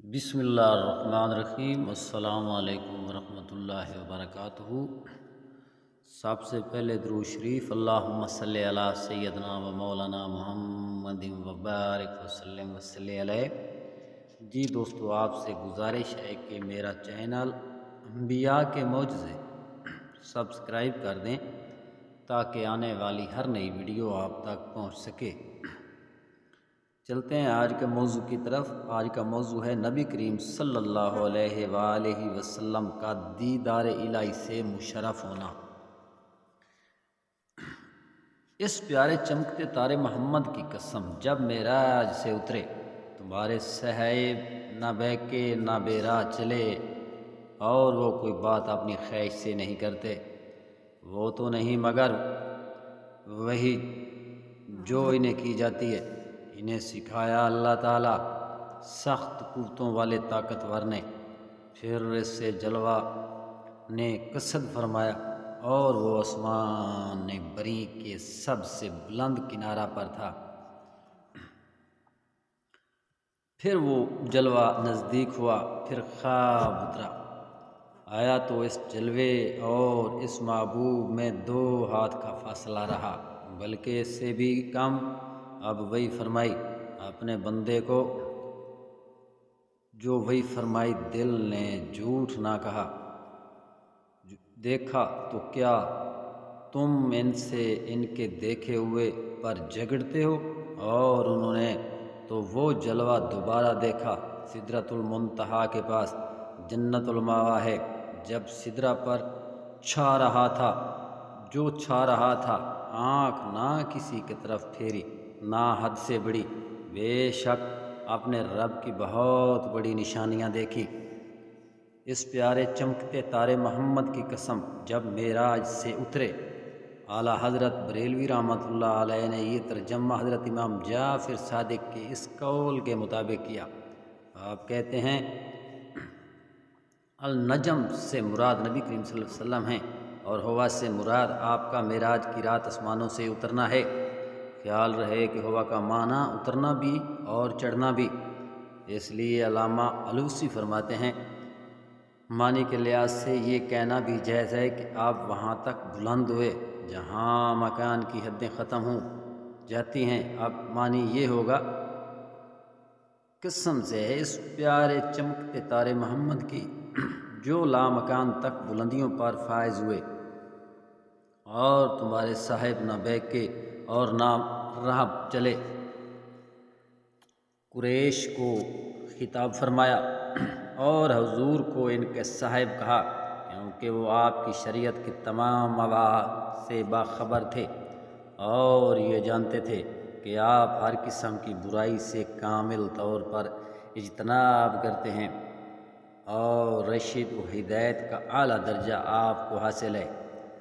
بسم اللہ الرحمن الرحیم۔ السلام علیکم ورحمۃ اللہ وبرکاتہ۔ سب سے پہلے درود شریف، اللہم صلی علی سیدنا و مولانا محمد وبارک وسلم وصلی علیہ۔ جی دوستو، آپ سے گزارش ہے کہ میرا چینل انبیاء کے معجزے سبسکرائب کر دیں تاکہ آنے والی ہر نئی ویڈیو آپ تک پہنچ سکے۔ چلتے ہیں آج کے موضوع کی طرف۔ آج کا موضوع ہے نبی کریم صلی اللہ علیہ وآلہ وسلم کا دیدار الہی سے مشرف ہونا۔ اس پیارے چمکتے تارے محمد کی قسم، جب معراج سے اترے تمہارے صحائب نہ بہکے نہ بے راہ چلے، اور وہ کوئی بات اپنی خواہش سے نہیں کرتے، وہ تو نہیں مگر وہی جو انہیں کی جاتی ہے۔ انہیں سکھایا اللہ تعالیٰ سخت قوتوں والے طاقتور نے، پھر اس سے جلوہ نے قصد فرمایا، اور وہ آسمان بری کے سب سے بلند کنارہ پر تھا۔ پھر وہ جلوہ نزدیک ہوا، پھر خواب اترا آیا تو اس جلوے اور اس محبوب میں 2 ہاتھ کا فاصلہ رہا، بلکہ اس سے بھی کم۔ اب وہی فرمائی اپنے بندے کو، جو وہی فرمائی دل نے جھوٹ نہ کہا۔ دیکھا تو کیا تم ان سے ان کے دیکھے ہوئے پر جھگڑتے ہو؟ اور انہوں نے تو وہ جلوہ دوبارہ دیکھا سدرۃ المنتہا کے پاس، جنت المأویٰ ہے۔ جب سدرہ پر چھا رہا تھا جو چھا رہا تھا، آنکھ نہ کسی کی طرف پھیری، نہ حد سے بڑی، بے شک اپنے رب کی بہت بڑی نشانیاں دیکھی۔ اس پیارے چمکتے تارے محمد کی قسم، جب معراج سے اترے۔ اعلیٰ حضرت بریلوی رحمۃ اللہ علیہ نے یہ ترجمہ حضرت امام جعفر صادق کے اس قول کے مطابق کیا۔ آپ کہتے ہیں النجم سے مراد نبی کریم صلی اللہ علیہ وسلم ہیں، اور ہوا سے مراد آپ کا معراج کی رات آسمانوں سے اترنا ہے۔ خیال رہے کہ ہوا کا معنی اترنا بھی اور چڑھنا بھی، اس لیے علامہ الوسی فرماتے ہیں معنی کے لحاظ سے یہ کہنا بھی جائز ہے کہ آپ وہاں تک بلند ہوئے جہاں مکان کی حدیں ختم ہو جاتی ہیں۔ اب معنی یہ ہوگا، قسم سے ہے اس پیارے چمکتے تارے محمد کی جو لامکان تک بلندیوں پر فائز ہوئے، اور تمہارے صاحب نہ بہکے اور نہ راہ چلے۔ قریش کو خطاب فرمایا اور حضور کو ان کے صاحب کہا، کیونکہ وہ آپ کی شریعت کی تمام مواعظ سے باخبر تھے، اور یہ جانتے تھے کہ آپ ہر قسم کی برائی سے کامل طور پر اجتناب کرتے ہیں، اور رشد و ہدایت کا اعلیٰ درجہ آپ کو حاصل ہے۔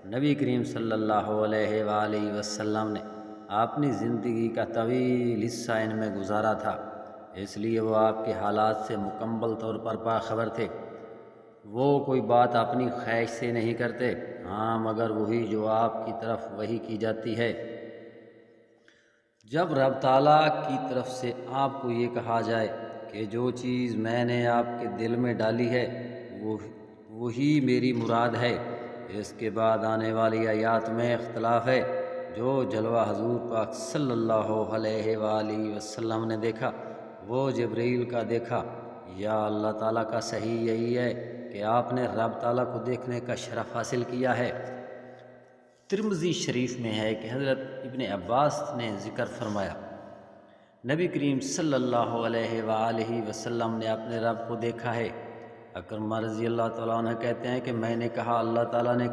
نبی کریم صلی اللہ علیہ وآلہ وسلم نے اپنی زندگی کا طویل حصہ ان میں گزارا تھا، اس لیے وہ آپ کے حالات سے مکمل طور پر باخبر تھے۔ وہ کوئی بات اپنی خواہش سے نہیں کرتے، ہاں مگر وہی جو آپ کی طرف وحی کی جاتی ہے۔ جب رب تعالیٰ کی طرف سے آپ کو یہ کہا جائے کہ جو چیز میں نے آپ کے دل میں ڈالی ہے وہی میری مراد ہے، اس کے بعد آنے والی آیات میں اختلاف ہے۔ جو جلوہ حضور پاک صلی اللہ علیہ وآلہ وسلم نے دیکھا وہ جبریل کا دیکھا، یا اللہ تعالیٰ کا صحیح یہی ہے کہ آپ نے رب تعالیٰ کو دیکھنے کا شرف حاصل کیا ہے۔ ترمذی شریف میں ہے کہ حضرت ابن عباس نے ذکر فرمایا، نبی کریم صلی اللہ علیہ وآلہ وسلم نے اپنے رب کو دیکھا ہے۔ اکرمہ رضی اللہ تعالیٰ عنہ کہتے ہیں کہ میں نے کہا اللہ تعالیٰ نے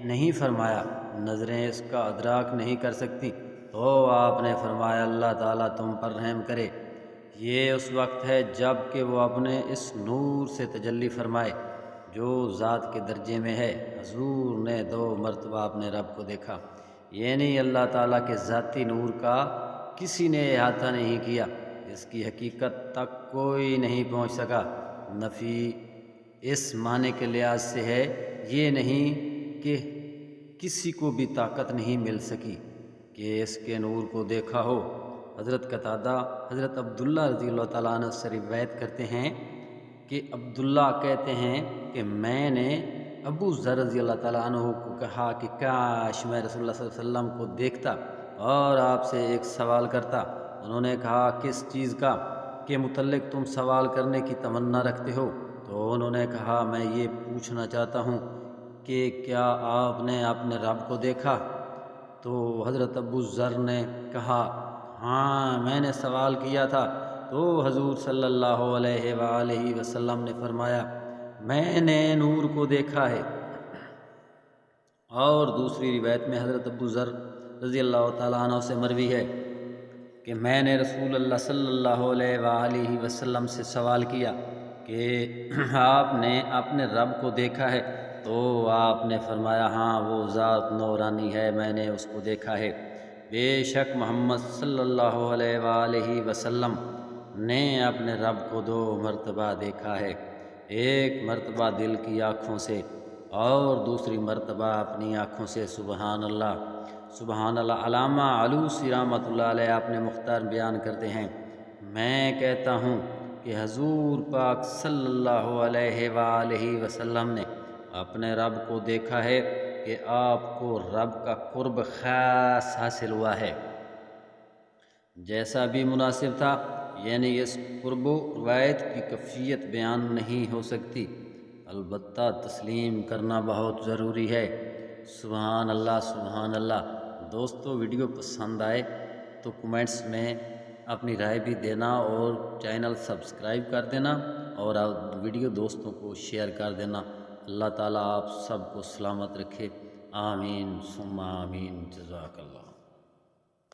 نہیں فرمایا نظریں اس کا ادراک نہیں کر سکتی، تو آپ نے فرمایا اللہ تعالیٰ تم پر رحم کرے، یہ اس وقت ہے جب کہ وہ اپنے اس نور سے تجلی فرمائے جو ذات کے درجے میں ہے۔ حضور نے 2 مرتبہ اپنے رب کو دیکھا، یعنی اللہ تعالیٰ کے ذاتی نور کا کسی نے احاطہ نہیں کیا، اس کی حقیقت تک کوئی نہیں پہنچ سکا۔ نفی اس معنی کے لحاظ سے ہے، یہ نہیں کہ کسی کو بھی طاقت نہیں مل سکی کہ اس کے نور کو دیکھا ہو، حضرت قتادہ حضرت عبداللہ رضی اللہ تعالیٰ عنہ سے روایت کرتے ہیں کہ عبداللہ کہتے ہیں کہ میں نے ابو ذر رضی اللہ تعالیٰ عنہ کو کہا کہ کاش میں رسول اللہ صلی اللہ علیہ وسلم کو دیکھتا اور آپ سے ایک سوال کرتا۔ انہوں نے کہا کس چیز کا کے متعلق تم سوال کرنے کی تمنا رکھتے ہو؟ تو انہوں نے کہا میں یہ پوچھنا چاہتا ہوں کہ کیا آپ نے اپنے رب کو دیکھا؟ تو حضرت ابو ذر نے کہا ہاں میں نے سوال کیا تھا، تو حضور صلی اللہ علیہ وآلہ وسلم نے فرمایا میں نے نور کو دیکھا ہے۔ اور دوسری روایت میں حضرت ابو ذر رضی اللہ تعالیٰ عنہ سے مروی ہے کہ میں نے رسول اللہ صلی اللہ علیہ وآلہ وسلم سے سوال کیا کہ آپ نے اپنے رب کو دیکھا ہے؟ تو آپ نے فرمایا ہاں وہ ذات نورانی ہے، میں نے اس کو دیکھا ہے۔ بے شک محمد صلی اللہ علیہ وآلہ وسلم نے اپنے رب کو 2 مرتبہ دیکھا ہے، ایک مرتبہ دل کی آنکھوں سے اور دوسری مرتبہ اپنی آنکھوں سے۔ سبحان اللہ سبحان اللہ۔ علامہ علوسی رحمۃ اللہ علیہ اپنے مختار بیان کرتے ہیں میں کہتا ہوں کہ حضور پاک صلی اللہ علیہ وآلہ وسلم نے اپنے رب کو دیکھا ہے کہ آپ کو رب کا قرب خاص حاصل ہوا ہے، جیسا بھی مناسب تھا، یعنی اس قرب و روایت کی کیفیت بیان نہیں ہو سکتی، البتہ تسلیم کرنا بہت ضروری ہے۔ سبحان اللہ سبحان اللہ۔ دوستو ویڈیو پسند آئے تو کمنٹس میں اپنی رائے بھی دینا اور چینل سبسکرائب کر دینا اور ویڈیو دوستوں کو شیئر کر دینا۔ اللہ تعالیٰ آپ سب کو سلامت رکھے، آمین ثم آمین، جزاک اللہ۔